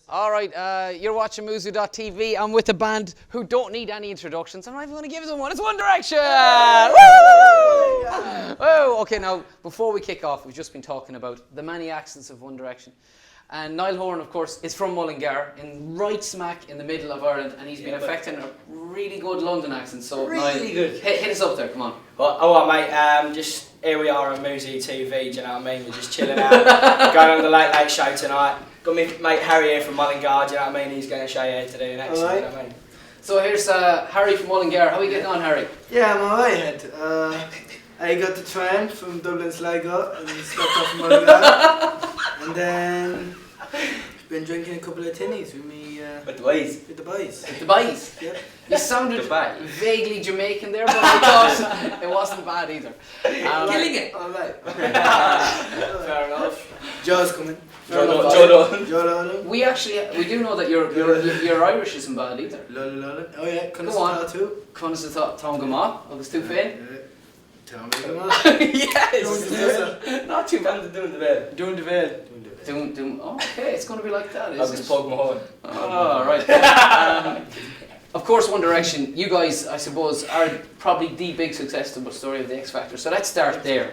All right, you're watching Muzu.tv. I'm with a band who don't need any introductions. I'm not even going to give them one. It's One Direction! Woo! Oh, okay, now, before we kick off, we've just been talking about the many accents of One Direction. And Niall Horan, of course, is from Mullingar, right smack in the middle of Ireland, and he's been affecting a really good London accent. So, really good. Hit us up there, come on. Well, mate, just here we are on Muzu.tv, do you know what I mean? We're just chilling out, going on the Late Late Show tonight. Got my mate Harry here from Mullingar, do you know what I mean? He's going to show you how to do an accent, you know what I mean? So here's Harry from Mullingar. How are you getting on, Harry? Yeah, I'm alright. I got the train from Dublin Sligo and stopped off in Mullingar. And then been drinking a couple of tinnies with me. With the boys. With the boys. With the boys? Yep. You sounded vaguely Jamaican there, but I thought it wasn't bad either. Killing it! Alright. Fair enough. Joe's coming. Joe. We do know that your Irish isn't bad either. Lola. Oh yeah, Go on. too. Conas Tom Gama, Agus Tú Féin. Tell me come on. Yes! Not too bad. Doing the bed. Doing the veil. Okay, it's going to be like that, isn't Agus it? Pog Mahone. Oh, right. Of course, One Direction, you guys, I suppose, are probably the big success story of the X Factor. So let's start there.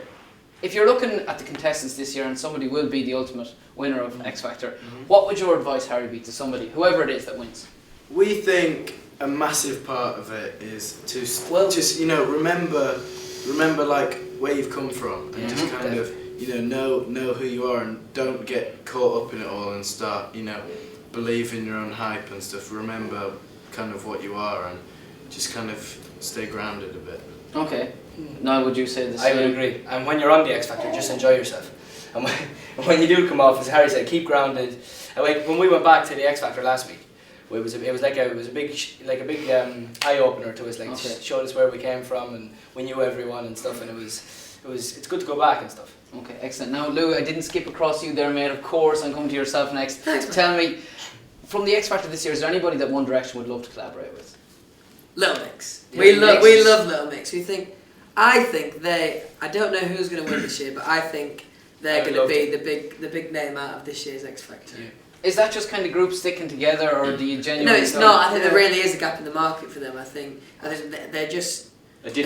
If you're looking at the contestants this year and somebody will be the ultimate winner of X Factor, what would your advice, Harry, be to somebody, whoever it is that wins? We think a massive part of it is to just remember like where you've come from and just kind of know who you are and don't get caught up in it all and start believe in your own hype and stuff. Remember kind of what you are and just kind of stay grounded a bit. Okay. Now, would you say the same? I would agree. And when you're on the X Factor, just enjoy yourself. And when you do come off, as Harry said, keep grounded. And when we went back to the X Factor last week, it was a big eye opener to us. Like showed us where we came from and we knew everyone and stuff. And it's good to go back and stuff. Okay, excellent. Now, Lou, I didn't skip across you there, mate. Of course, I'm coming to yourself next. Thanks, man. Tell me, from the X Factor this year, is there anybody that One Direction would love to collaborate with? Little Mix. Yeah, We love Little Mix. I don't know who's going to win this year, but I think they're going to be the big name out of this year's X Factor. Yeah. Is that just kind of groups sticking together, or do you genuinely? No, it's not. I think there really is a gap in the market for them. I think they're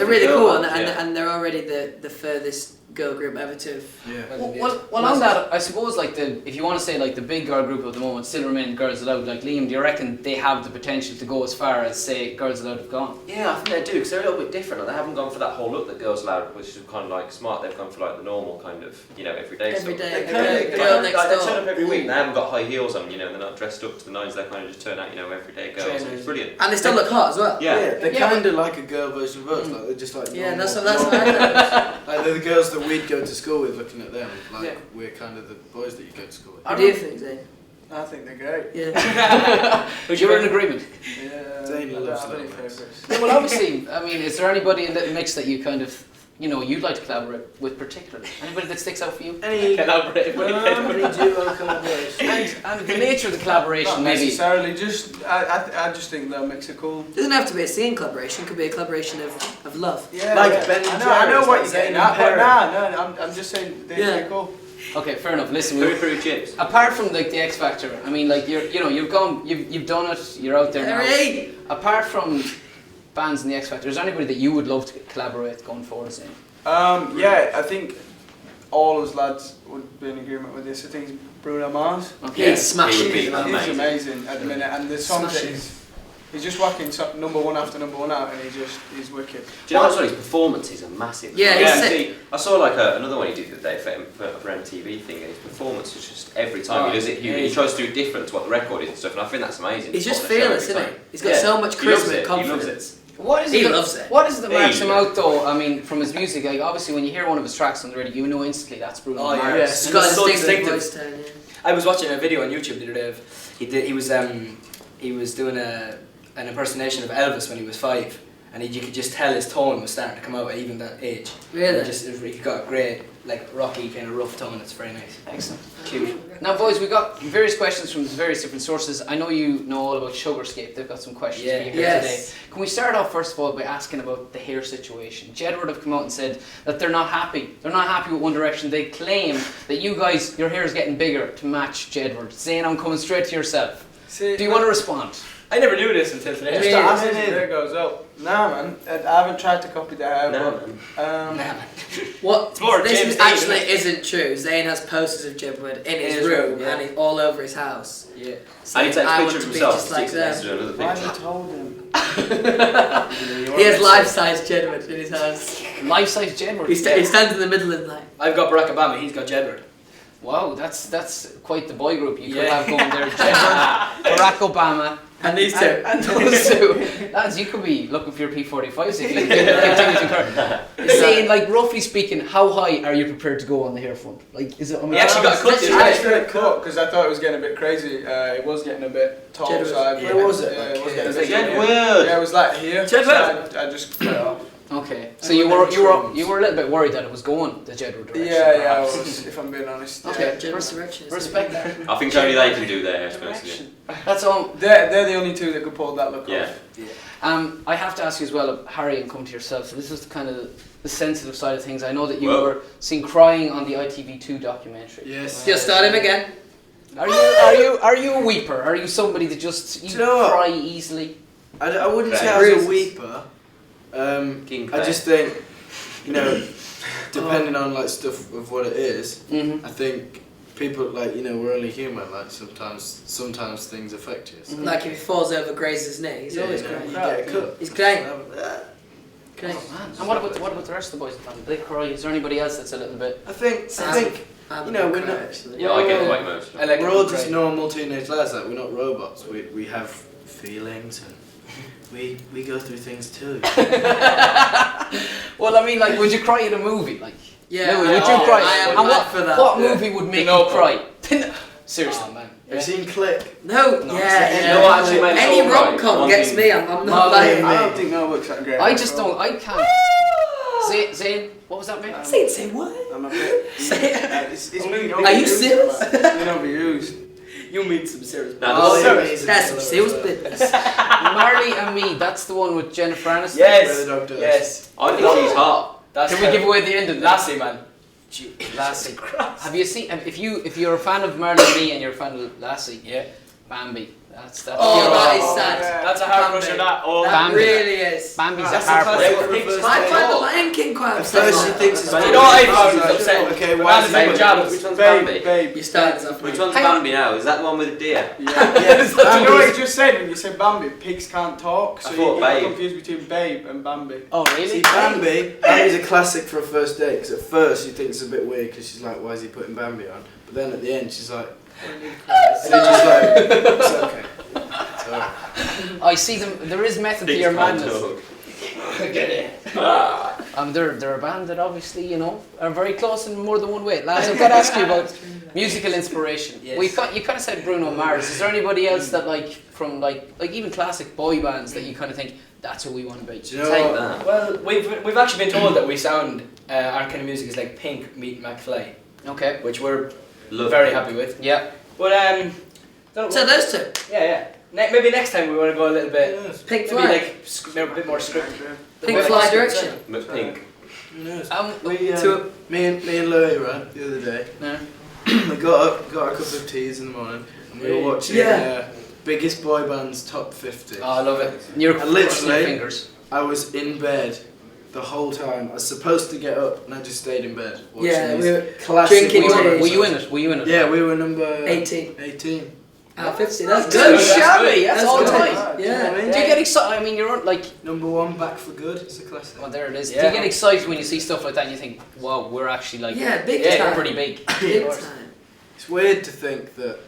really cool, and they're already the furthest girl group ever to have. Well, on that, I suppose if you want to say the big girl group at the moment still remain Girls Aloud. Like Liam, do you reckon they have the potential to go as far as say Girls Aloud have gone? Yeah, I think they do because they're a little bit different. Like, they haven't gone for that whole look that Girls Aloud, which is kind of like smart. They've gone for the normal kind of everyday stuff. Girl They next door. turn up every week. They haven't got high heels on. They're not dressed up to the nines. They kind of just turn out everyday girls. It's brilliant. And they still look hot as well. Yeah, they're kind of like a girl version of us. Like they're just like normal, that's what I know. like they're the girls that we'd go to school with. Looking at them, we're kind of the boys that you go to school with. What do you think, Zane? I think they're great. Yeah. You're in agreement. Yeah. Zane loves Little Mix. Yeah, well, obviously, I mean, is there anybody in Little Mix that you kind of you'd like to collaborate with particularly? Anybody that sticks out for you? Any collaborate? Any duo collaboration? And the nature of the collaboration, Not maybe. necessarily. I just think Little Mix are cool. It doesn't have to be a scene collaboration. It could be a collaboration of love. Yeah, like Ben and I know Jerry's, what like you're saying. Zayn and Perry. I'm just saying they're cool. Okay, fair enough. Listen, Peri chips. apart from the X Factor, I mean, you've done it. You're out there Harry! now. Apart from bands in the X Factor, is there anybody that you would love to collaborate going forward? Zane? Yeah, I think all us lads would be in agreement with this. I think it's Bruno Mars. Okay. He's smashing. He would be He's amazing at the minute, and the songs that he's just whacking number one after number one out, and he's wicked. Do you know what? His performances are massive. Yeah, he's sick. See, I saw another one he did the day for MTV thing, and his performance is just every time he does it, he tries to do it different to what the record is and stuff, and I think that's amazing. He's just fearless, isn't he? He's got so much charisma and confidence. He loves it. He loves it. What is it that marks him out, though? I mean, from his music, like obviously when you hear one of his tracks on the radio, you know instantly that's Bruno Mars. yeah. He's got a so distinctive voice tone. Yeah. I was watching a video on YouTube the other day. He was doing an impersonation of Elvis when he was 5, and you could just tell his tone was starting to come out at even that age. Really? He got a great, like rocky kind of rough tone. It's very nice. Excellent. Cute. Now, boys, we've got various questions from various different sources. I know you know all about Sugarscape. They've got some questions for you here today. Can we start off first of all by asking about the hair situation? Jedward have come out and said that they're not happy. They're not happy with One Direction. They claim that you guys, your hair is getting bigger to match Jedward. Zane, I'm coming straight to yourself. Do you want to respond? I never knew this until today. Just ask his hair goes up. Nah, man. I haven't tried to copy the hair, What more this James is actually isn't true. Zane has posters of Jedward in his room and he's all over his house. Yeah. So And he takes I pictures want of to be himself. just like Sticks it next them. to another Why have you picture. told him? He has life-size Jedward in his house. Life-size Jedward. He stands in the middle and like. I've got Barack Obama. He's got Jedward. Wow, that's quite the boy group you could Yeah. have going there. Jedward, Barack Obama. And these two. And those two. Lads, you could be looking for your P45s if you continue to curl. Saying, like, roughly speaking, how high are you prepared to go on the hair front? Like, is it... He actually got a cut this I right. actually cut because I thought it was getting a bit crazy. It was getting a bit tall. Jedward. So Where was it? Yeah, it was Like, getting a Is bit it getting tall. weird? Yeah, it was like here. Jedward. So I just cut it off. Okay, so I you went were in trends. you were a little bit worried that it was going the Jedward direction. Yeah, I perhaps. was, if I'm being honest. Okay. Yeah. Jedward's direction. Respect that. I think only they can do their hair, personally. That's all. They're the only two that could pull that look Yeah. off. I have to ask you as well, Harry, and come to yourself. So this is kind of the sensitive side of things. I know that you Whoa. were seen crying on the ITV2 documentary. Yes. Just start him again. Are you a weeper? Are you somebody that just Do you know what? cry easily? I wouldn't say Right. I was Bruises. a weeper. King I Clay. just think, you know, depending on like stuff of what it is, Mm-hmm. I think people like, you know, we're only human. Like sometimes things affect you. So. Like if he falls over, grazes his knee, he's Yeah, always you know, crying. you get a cut. He's crying. Oh, man. And what about the rest of the boys in the family? Do they cry? Is there anybody else that's a little bit? I think I'm you know, gonna we're cry, not- actually. Yeah, I get quite emotional. I like we're all him just crying. normal teenage lads. Like we're not robots. We have feelings and we go through things too. Well, I mean, like, would you cry in a movie? Like, Yeah, Louis, would I- you cry? I am and mad for that. what movie would make you Pinocchio. cry? Seriously, Oh, man. Have you seen Click? No, No, yeah. You know what actually made us Any all cry? rom-com One gets thing- me, I'm not Marley lying. and I don't think that looks that great. I just don't. I can't. Zane, what was that, mate? Say what? I'm a bit. Say it. It's been Are you overused, serious? man. It's been overused. You mean some serious. No, Marley the- and Me's That's is some another serious as well. business. Marley and Me. That's the one with Jennifer Aniston. Where Yes. the dog does. Yes. I think she's hot. That's Can we give away the end of that? Lassie, man. Lassie. Have you seen? If you're a fan of Marley and Me and you're a fan of Lassie, Yeah. Bambi. That's Oh, your- that is Oh, sad. yeah. That's a hard crusher. That. Oh. That Bambi. really is. Bambi's That's a a heartbreaker. classic for a first I date. find the Lion King quite At upsetting. first she thinks it's You know what I found Like, upsetting? okay, When why I is was he making doing jabs. Which one's Babe, Bambi? babe. You started off Which with one's Hang on. Bambi now? Is that the one with the deer? Yeah. Yes, You know what Bambi. you just said when you said Bambi? Pigs can't talk, so I you thought got Babe. confused between Babe and Bambi. Oh, really? See, Bambi's a classic for a first date because at first you think it's a bit weird because she's like, why is he putting Bambi on? But then at the end she's like, and then she's like, it's okay. It's alright. I see them. There is method to Pigs your can't madness. talk. Get it. They're a band that obviously, you know, are very close in more than one way. Lads, I've got to ask you about musical inspiration. Yes. You kind of said Bruno Mars. Is there anybody else that from like even classic boy bands that you kind of think that's who we want to be? Do you know Take what? that. Well, we've actually been told that we sound our kind of music is like Pink meet McFly, Okay. which we're Love very it. happy with. Yeah. But don't So know. those two. Yeah. Maybe next time we want to go a little bit. Pink Maybe Floyd. like a bit more scripted. Pink Floyd direction. But pink. Who knows? We, To Me and Louis, right, the other day, no. we got a cup of teas in the morning and we were watching biggest boy bands top 50. Oh, I love it. You're And crossing your literally- fingers. I was in bed the whole time. I was supposed to get up and I just stayed in bed watching Yeah, these we were classic drinking boy tea. bands. Were you in it? Were you in it? Yeah, we were number 18. 18. Out of 50. That's Go good. shabby. That's all good. time. Yeah. Do you Do you get excited? I mean, you're on, like. Number 1 back for good. It's a classic. Oh, there it is. Do Yeah. you get excited when you see stuff like that and you think, wow, we're actually like, Yeah, big we're time. pretty big. Big time. It's weird to think that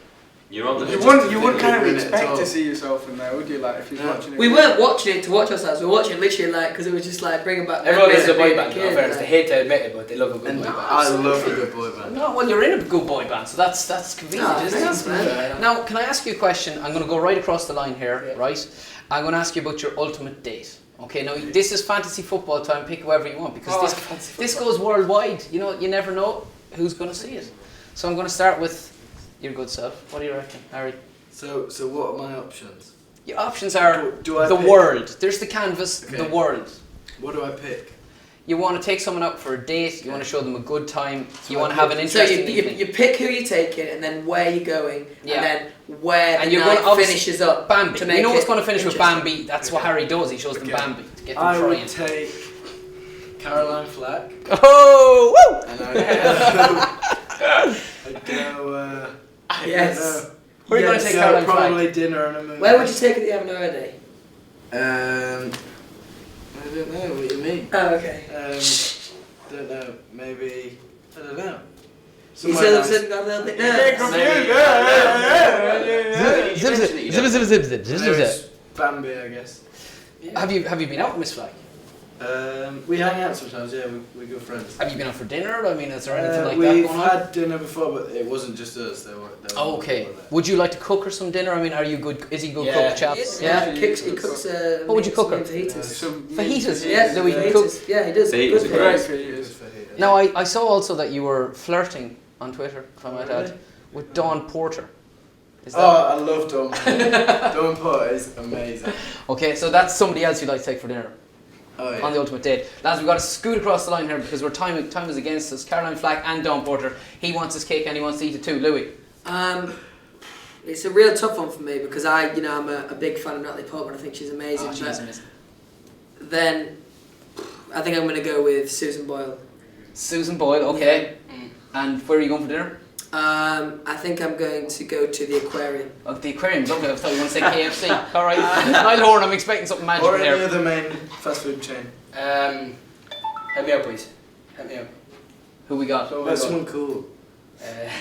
You're on the You Just wouldn't think kind of you're in it at expect all. to see yourself in there, would you? Like if you're No. watching it. We weren't watching it to watch ourselves. We were watching it literally like because it was just like bringing back. Everyone memories loves a of boy being band. kid, In fairness, they like- hate to admit it, but they love a good and boy band. I love a good boy band. No, well, you're in a good boy band, so that's convenient, Oh, isn't thanks, it? man. Now, can I ask you a question? I'm going to go right across the line here, Yeah. right? I'm going to ask you about your ultimate date, Okay, now this is fantasy football time. Pick whoever you want because this goes worldwide. You know, you never know who's going to see it. So I'm going to start with your good self. What do you reckon, Harry? So what are my options? Your options are Do I the pick? world. There's the canvas, Okay. the world. What do I pick? You want to take someone out for a date. You want to show them a good time. So You I want to have an pick- So interesting you evening. pick who you're taking, and then where you're going, Yeah. and then where And the you're night gonna obviously- finishes up. Bambi. To You make know what's it going to finish with interesting. Bambi? That's what Okay. Harry does. He shows them Okay. Bambi to get them I crying. would take Caroline Flack. Oh, woo! And I'd go, Yes. I don't know. Where are you going to take So Caroline Flack? probably dinner and a movie. Where would you take it that you haven't already? I don't know what you mean. Oh, okay. Don't know. Maybe I don't know. You Somewhere said nice. got a little bit Maybe- Zip, zip, zip, zip, zip, zip, zip, zip, There zip. is Bambi, I guess. Have you been out with Miss Flack? We hang out sometimes. Yeah, we're good friends. Have you been out for dinner? I mean, is there anything like that We've going on? had dinner before, but it wasn't just us. There were Oh, okay. people there. Would you like to cook her some dinner? I mean, are you good? Is he good Yeah. cook, chaps? Yeah, Yeah. he cooks. What would you cook her? Fajitas. Fajitas. Yeah, Do we fajitas. cook? Yeah, he does. Fajitas Good are for great. us. It was fajita. Now, I saw also that you were flirting on Twitter, if I might add, Really? with Dawn Porter. Is that Oh, I love Dawn. Dawn Porter is amazing. okay? So that's somebody else you'd like to take for dinner Oh yeah. on the ultimate date. Lads, we've got to scoot across the line here because time is against us. Caroline Flack and Dawn Porter. He wants his cake and he wants to eat it too. Louis. It's a real tough one for me because I'm a big fan of Natalie Portman. I think she's amazing. Oh, she but is amazing. then I think I'm going to go with Susan Boyle. Susan Boyle, okay. And where are you going for dinner? I think I'm going to go to the aquarium. Oh, the aquarium. Lovely. I thought you were going to say KFC. All right. Niall Horan, I'm expecting something magical Or any here. other main fast food chain. Help me out, please. Help me out. Who we got? That's someone cool.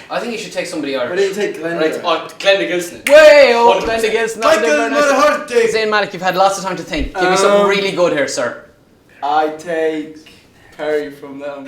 I think you should take somebody Why Irish. didn't you take Glenda? Right, Glenda Gilson. Way! Oh, 100%. Glenda Gilson. Michael Murhurty! Zayn Malik, you've had lots of time to think. Give me something really good here, sir. I take Harry from them.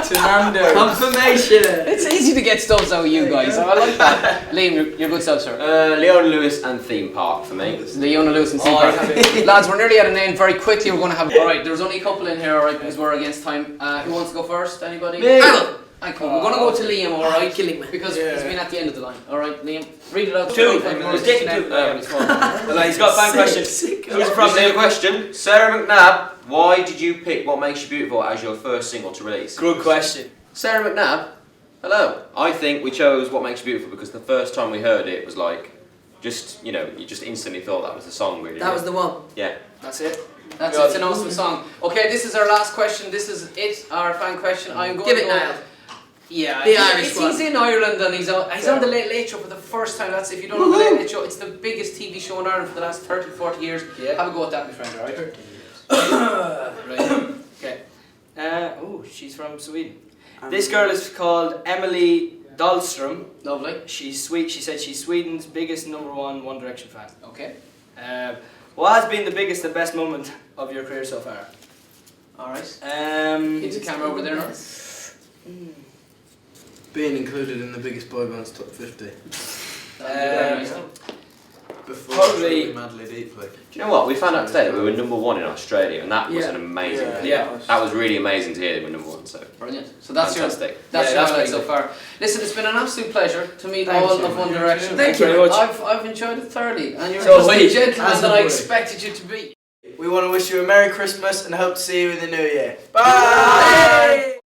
To Nando. Confirmation. It's easy to get stuff out of you guys. I like that. Liam, you're good self, sir. Leona Lewis and Theme Park for me. Leona Lewis and Oh, Seapark. yeah. Lads, we're nearly at an end. Very quickly, we're going to have. Alright, there's only a couple in here, alright, because we're against time. Who wants to go first? Anybody? Me. I will. We're going to go to Liam, alright? Killing me. Because Yeah. he's been at the end of the line. Alright, Liam, read it out. Two. 25 minutes. He's taking two. Well, he's got a fan question. He's From from the question, Sarah McNabb, why did you pick What Makes You Beautiful as your first single to release? Good question. Sarah McNabb, hello. I think we chose What Makes You Beautiful because the first time we heard it was like, just, you know, you just instantly thought that was the song really. That was the one. Yeah. That's it. That's it. It's an awesome song. Okay, this is our last question. This is it, our fan question. I'm going Give to it go. now. Yeah, The Irish he's one. in Ireland and he's on the Late Late Show for the first time. That's if you don't know the Late Late Show, it's the biggest TV show in Ireland for the last 30, 40 years. Yeah. Have a go at that, my friend, alright? Right. Okay. Oh, she's from Sweden. This girl is called Emily Dahlström. Lovely. She's sweet. She said she's Sweden's biggest #1 One Direction fan. Okay. What has been the biggest and best moment of your career so far? Alright. It's Keep the camera over there now. Being included in the biggest boy band's top 50. Before Probably- Truly Madly Deeply. Do you know what? We found out today that we were #1 in Australia, and that was Yeah. an amazing thing. Yeah. That was really amazing to hear that we were #1. So Brilliant. So that's fantastic. your that's Yeah, your that's highlight so pretty far. Listen, it's been an absolute pleasure to meet Thank all you. of One Direction. Thank you very much. I've enjoyed it thoroughly, and you're So just the wait, gentleman as that a I boy. expected you to be. We want to wish you a Merry Christmas and hope to see you in the New Year. Bye! Bye.